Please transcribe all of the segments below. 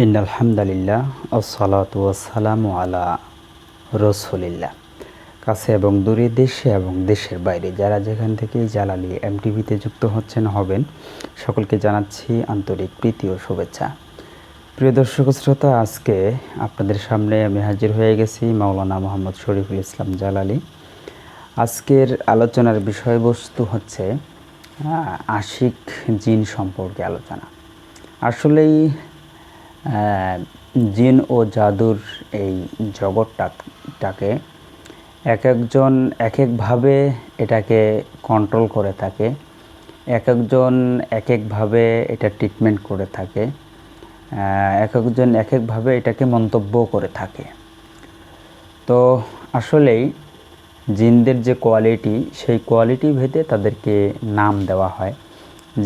ইন্নালহামদুলিল্লাহ আসসালাতু ওয়াসসালামু আলা রসুলিল্লাহ। কাছে এবং দূরে, দেশে এবং দেশের বাইরে যারা যেখান থেকেই জালালি এমটিভিতে যুক্ত হবেন সকলকে জানাচ্ছি আন্তরিক প্রীতি ও শুভেচ্ছা। প্রিয় দর্শক শ্রোতা, আজকে আপনাদের সামনে আমি হাজির হয়ে গেছি মাওলানা মোহাম্মদ শরীফুল ইসলাম জালালি। আজকের আলোচনার বিষয়বস্তু হচ্ছে আশিক জিন সম্পর্কে আলোচনা। আসলেই জিন ও জাদুর এই জগৎটাকে এক একজন এক একভাবে এটাকে কন্ট্রোল করে থাকে, এক একজন এক একভাবে এটা ট্রিটমেন্ট করে থাকে, এক একজন এক একভাবে এটাকে মন্তব্য করে থাকে। তো আসলেই জিনদের যে কোয়ালিটি, সেই কোয়ালিটি ভেদে তাদেরকে নাম দেওয়া হয়।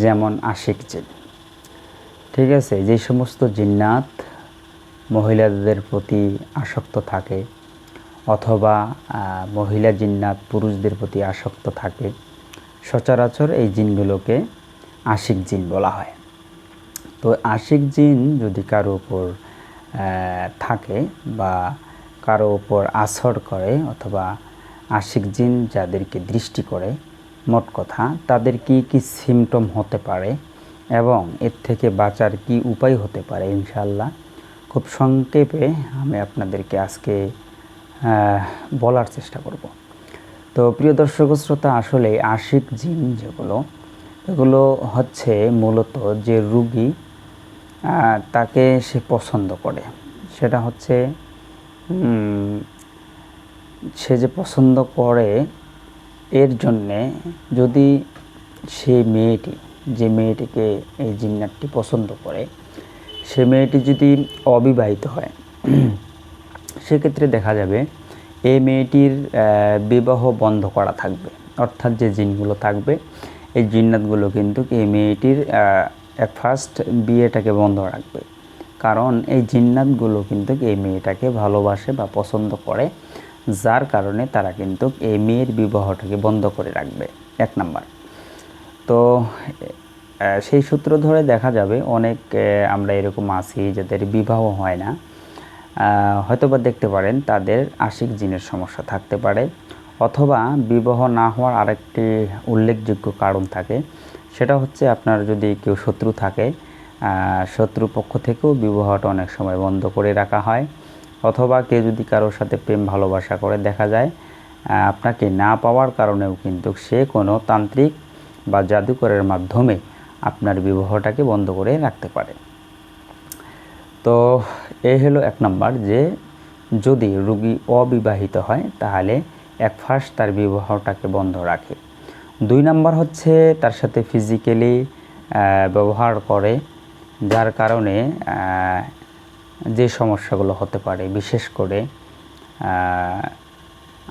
যেমন আশিক জিন, ঠিক আছে, যে সমস্ত জিন্নাত মহিলাদের প্রতি আসক্ত থাকে অথবা মহিলা জিন্নাত পুরুষদের প্রতি আসক্ত থাকে, সচরাচর এই জিনগুলোকে আশিক জিন বলা হয়। তো আশিক জিন যদি কারো উপর থাকে বা কারো উপর আসর করে অথবা আশিক জিন যাদেরকে দৃষ্টি করে, মোট কথা তাদের কি কি সিমটম হতে পারে এবং এর থেকে বাঁচার কি উপায় হতে পারে, ইনশাআল্লাহ খুব সংক্ষেপে আমি আপনাদেরকে আজকে বলার চেষ্টা করব। তো প্রিয় দর্শক শ্রোতা, আসলে আশিক জিন এগুলো হচ্ছে মূলত যে রুগী তাকে সে পছন্দ করে, সেটা হচ্ছে সে যে পছন্দ করে এর জন্যে যদি সে যে মেয়েটিকে এই জিন্নাতটি পছন্দ করে, সে মেয়েটি যদি অবিবাহিত হয়, সেক্ষেত্রে দেখা যাবে এই মেয়েটির বিবাহ বন্ধ করা থাকবে। অর্থাৎ যে জিনগুলো থাকবে, এই জিন্নাতগুলো কিন্তু এই মেয়েটির ফার্স্ট বিয়েটাকে বন্ধ রাখবে। কারণ এই জিন্নাতগুলো কিন্তু এই মেয়েটাকে ভালোবাসে বা পছন্দ করে, যার কারণে তারা কিন্তু এই মেয়ের বিবাহটাকে বন্ধ করে রাখবে, এক নাম্বার। তো সেই সূত্র ধরে দেখা যাবে অনেক আমরা এরকম আছি যাদের বিবাহ হয় না, হয়তোবা দেখতে পারেন তাদের আশিক জিনের সমস্যা থাকতে পারে, অথবা বিবাহ না হওয়ার আরেকটি উল্লেখযোগ্য কারণ থাকে, সেটা হচ্ছে আপনার যদি কেউ শত্রু থাকে, শত্রু পক্ষ থেকেও বিবাহটা অনেক সময় বন্ধ করে রাখা হয়। অথবা কেউ যদি কারোর সাথে প্রেম ভালোবাসা করে, দেখা যায় আপনাকে না পাওয়ার কারণেও কিন্তু সে কোনো তান্ত্রিক বা জাদুকরের মাধ্যমে আপনার বিবাহটাকে বন্ধ করে রাখতে পারে। তো এই হলো এক নাম্বার, যে যদি রোগী অবিবাহিত হয় তাহলে ফার্স্ট তার বিবাহটাকে বন্ধ রাখে। 2 নাম্বার হচ্ছে তার সাথে ফিজিক্যালি ব্যবহার করে, যার কারণে যে সমস্যাগুলো হতে পারে, বিশেষ করে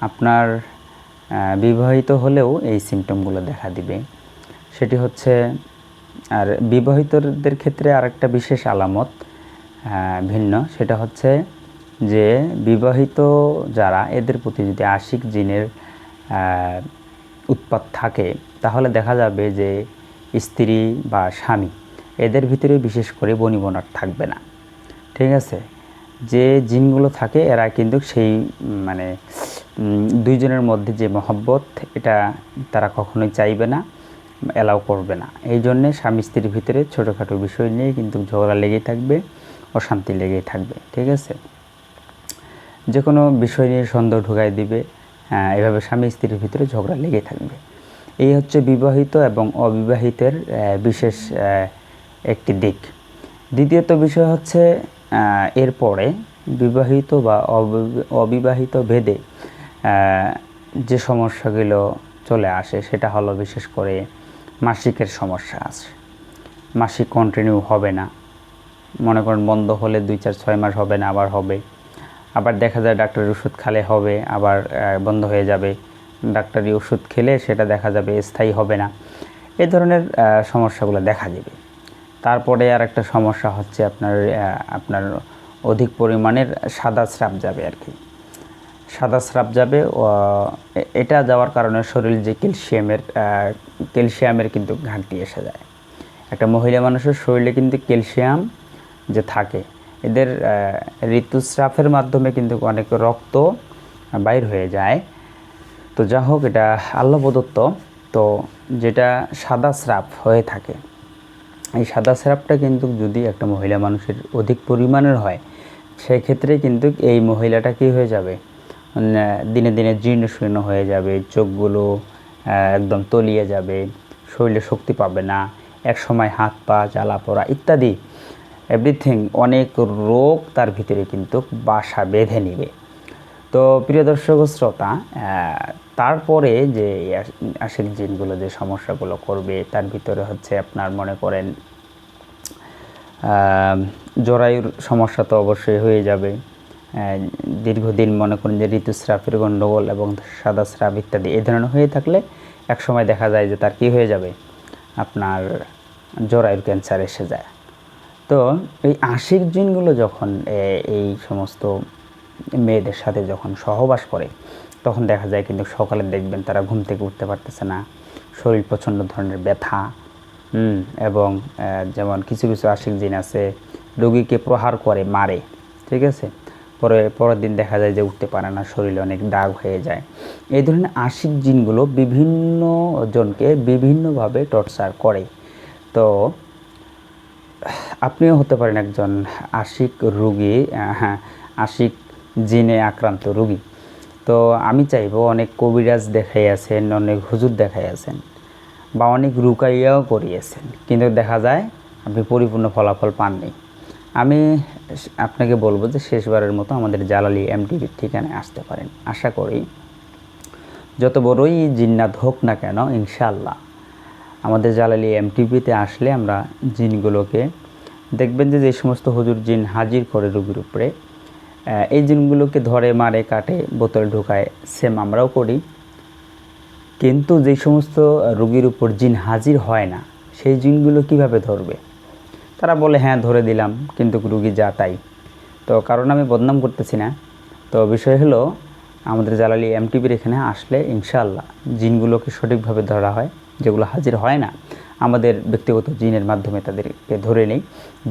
আপনার বিবাহিত হলেও এই সিমটমগুলো দেখা দিবে। সেটি হচ্ছে, আর বিবাহিতদের ক্ষেত্রে আরেকটা বিশেষ আলামত ভিন্ন, সেটা হচ্ছে যে বিবাহিত যারা, এদের প্রতি যদি আশিক জিনের উৎপাত থাকে, তাহলে দেখা যাবে যে স্ত্রী বা স্বামী এদের ভিতরে বিশেষ করে বনিবনার থাকবে না, ঠিক আছে। যে জিনগুলো থাকে এরা কিন্তু সেই মানে দুইজনের মধ্যে যে মহব্বত, এটা তারা কখনোই চাইবে না, অ্যালাউ করবে না। এই জন্যে স্বামী স্ত্রীর ভিতরে ছোটোখাটো বিষয় নিয়ে কিন্তু ঝগড়া লেগেই থাকবে, অশান্তি লেগেই থাকবে, ঠিক আছে। যে কোনো বিষয় নিয়ে সন্দেহ ঢুকাই দিবে, এভাবে স্বামী স্ত্রীর ভিতরে ঝগড়া লেগেই থাকবে। এই হচ্ছে বিবাহিত এবং অবিবাহিতের বিশেষ একটি দিক। দ্বিতীয়ত বিষয় হচ্ছে এরপরে বিবাহিত বা অবিবাহিত ভেদে যে সমস্যাগুলো চলে আসে, সেটা হলো বিশেষ করে মাসিকের সমস্যা আসে। মাসিক কন্টিনিউ হবে না, মনে করেন বন্ধ হলে 2-4-6 মাস হবে না, আবার হবে। আবার দেখা যায় ডাক্তারের ওষুধ খেলে হবে, আবার বন্ধ হয়ে যাবে। ডাক্তারি ওষুধ খেলে সেটা দেখা যাবে স্থায়ী হবে না। এই ধরনের সমস্যাগুলো দেখা দেবে। তারপরে আর একটা সমস্যা হচ্ছে আপনার অধিক পরিমাণের সাদা স্রাব যাবে আর কি, সাদা স্রাব যাবে। এটা যাওয়ার কারণে শরীর যে ক্যালসিয়ামের কিন্তু ঘাটতি এসে যায়। একটা মহিলা মানুষের শরীরে কিন্তু ক্যালসিয়াম যে থাকে, এদের ঋতুস্রাবের মাধ্যমে কিন্তু অনেক রক্ত বাইর হয়ে যায়। তো যা হোক, এটা আল্লাহ প্রদত্ত। তো যেটা সাদা স্রাব হয়ে থাকে, এই সাদা স্রাবটা কিন্তু যদি একটা মহিলা মানুষের অধিক পরিমাণের হয়, সেক্ষেত্রে কিন্তু এই মহিলাটা কী হয়ে যাবে, দিনে দিনে জীর্ণ শীর্ণ হয়ে যাবে, চোখগুলো একদম তলিয়ে যাবে, শরীরে শক্তি পাবে না, এক সময় হাত পা জ্বালা পোড়া ইত্যাদি এভরিথিং, অনেক রোগ তার ভিতরে কিন্তু বাসা বেঁধে নেবে। তো প্রিয় দর্শক শ্রোতা, তারপরে যে আশিক জিনগুলো যে সমস্যাগুলো করবে, তার ভিতরে হচ্ছে আপনার মনে করেন জরায়ুর সমস্যা তো অবশ্যই হয়ে যাবে। দীর্ঘদিন মনে করেন যে ঋতুস্রাবের গণ্ডগোল এবং সাদা স্রাব ইত্যাদি এই ধরনের হয়ে থাকলে এক সময় দেখা যায় যে তার কী হয়ে যাবে, আপনার জরায়ুর ক্যান্সার এসে যায়। তো এই আশিক জিনগুলো যখন এই সমস্ত মেয়েদের সাথে যখন সহবাস করে, তখন দেখা যায় কিন্তু সকালে দেখবেন তারা ঘুম থেকে উঠতে পারতেছে না, শরীর প্রচণ্ড ধরনের ব্যথা, এবং যেমন কিছু কিছু আশিক জিন আছে রোগীকে প্রহার করে, মারে, ঠিক আছে, পরের দিন দেখা যায় যে উঠতে পারে না, শরীরে অনেক দাগ হয়ে যায়। এই ধরনের আশিক জিনগুলো বিভিন্ন জনকে বিভিন্নভাবে টর্চার করে। তো আপনিও হতে পারেন একজন আশিক রোগী, হ্যাঁ, আশিক জিনে আক্রান্ত রোগী। তো আমি চাইবো, অনেক কবিরাজ দেখাই আছেন, অনেক হুজুর দেখাই আছেন, বা অনেক রুকাইয়াও করিয়েছেন, কিন্তু দেখা যায় আপনি পরিপূর্ণ ফলাফল পাননি। আমি আপনাকে বলবো যে শেষবারের মতো আমাদের জালালি এমটিভির ঠিকানায় আসতে পারেন। আশা করি যত বড়ই জিন্নাত হোক না কেন, ইনশাআল্লাহ আমাদের জালালি এমটিভিতে আসলে আমরা জিনগুলোকে দেখবেন যে সমস্ত হুজুর জিন হাজির করে রোগীর উপরে, এই জিনগুলোকে ধরে মারে কাটে বোতলে ঢুকায়, সেম আমরাও করি। কিন্তু যে সমস্ত রোগীর উপর জিন হাজির হয় না, সেই জিনগুলো কিভাবে ধরবে? তারা বলে হ্যাঁ ধরে দিলাম, কিন্তু রুগী যা তাই। তো কারণ আমি বদনাম করতেছি না। তো বিষয় হলো, আমাদের জালালি এমটিভির এখানে আসলে ইনশাআল্লাহ জিনগুলোকে সঠিকভাবে ধরা হয়। যেগুলো হাজির হয় না, আমাদের ব্যক্তিগত জিনের মাধ্যমে তাদেরকে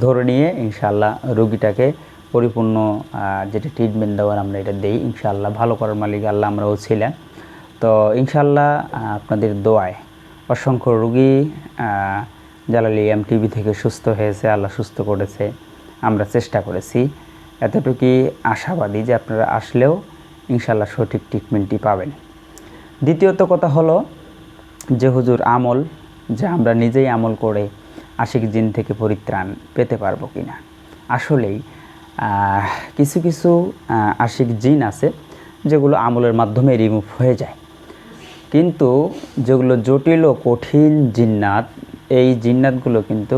ধরে নিয়ে ইনশাআল্লাহ রুগীটাকে পরিপূর্ণ যেটা ট্রিটমেন্ট দেওয়ার আমরা এটা দেই। ইনশাআল্লাহ ভালো করার মালিক আল্লাহ, আমরাও ছিলেন। তো ইনশাআল্লাহ আপনাদের দোয়ায় অসংখ্য রুগী জালালি এমটিভি থেকে সুস্থ হয়েছে, আল্লাহ সুস্থ করেছে, আমরা চেষ্টা করেছি। এতটুকুই আশাবাদী যে আপনারা আসলেও ইনশাআল্লাহ সঠিক ট্রিটমেন্টটি পাবেন। দ্বিতীয়ত কথা হলো যে হুজুর আমল, যে আমরা নিজেই আমল করে আশিক জিন থেকে পরিত্রাণ পেতে পারবো কিনা। আসলেই কিছু কিছু আশিক জিন আছে যেগুলো আমলের মাধ্যমে রিমুভ হয়ে যায়, কিন্তু যেগুলো জটিল ও কঠিন জিন্নাত, এই জিন্নাতগুলো কিন্তু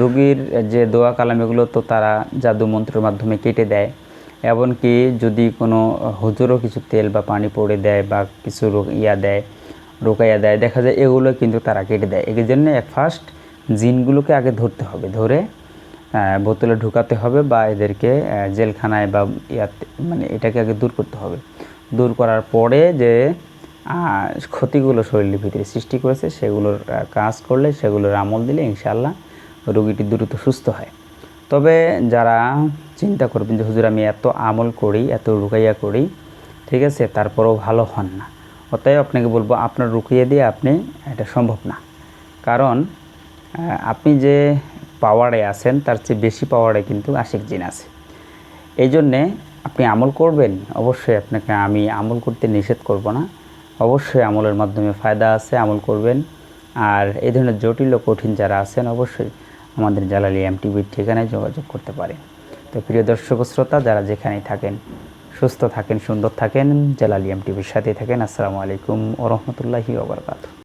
রুগীর যে দোয়া কালাম এগুলো তো তারা জাদু মন্ত্রের মাধ্যমে কেটে দেয়। এমনকি যদি কোনো হুজুরও কিছু তেল বা পানি পড়ে দেয় বা কিছু রোকাইয়া দেয়, দেখা যায় এগুলো কিন্তু তারা কেটে দেয়। এই জন্য ফার্স্ট জিনগুলোকে আগে ধরতে হবে, ধরে বোতলে ঢুকাতে হবে, বা এদেরকে জেলখানায় বা মানে এটাকে আগে দূর করতে হবে। দূর করার পরে যে ক্ষতিগুলো শরীরের ভিতরে সৃষ্টি করেছে, সেগুলোর কাজ করলে, সেগুলোর আমল দিলে ইনশাআল্লাহ রোগীটি দ্রুত সুস্থ হয়। তবে যারা চিন্তা করবেন যে হুজুর আমি এত আমল করি, এত রুকাইয়া করি, ঠিক আছে, তারপরেও ভালো হন না, অতএব আপনাকে বলবো আপনার রুকিয়ে দিয়ে এটা সম্ভব না। কারণ আপনি যে পাওয়ারে আছেন তার চেয়ে বেশি পাওয়ারে কিন্তু আশিক জিন আছে। এই জন্যে আপনি আমল করবেন, অবশ্যই আপনাকে আমি আমল করতে নিষেধ করব না, অবশ্যই আমলের মাধ্যমে ফায়দা আছে, আমল করবেন। আর এই ধরনের জটিল ও কঠিন যারা আছেন, অবশ্যই আমাদের জালালি এমটিভির ঠিকানায় যোগাযোগ করতে পারেন। তো প্রিয় দর্শক শ্রোতা, যারা যেখানেই থাকেন সুস্থ থাকেন, সুন্দর থাকেন, জালালি এমটিভির সাথেই থাকেন। আসসালামু আলাইকুম ওয়া রাহমাতুল্লাহি ওয়া বারাকাতুহু।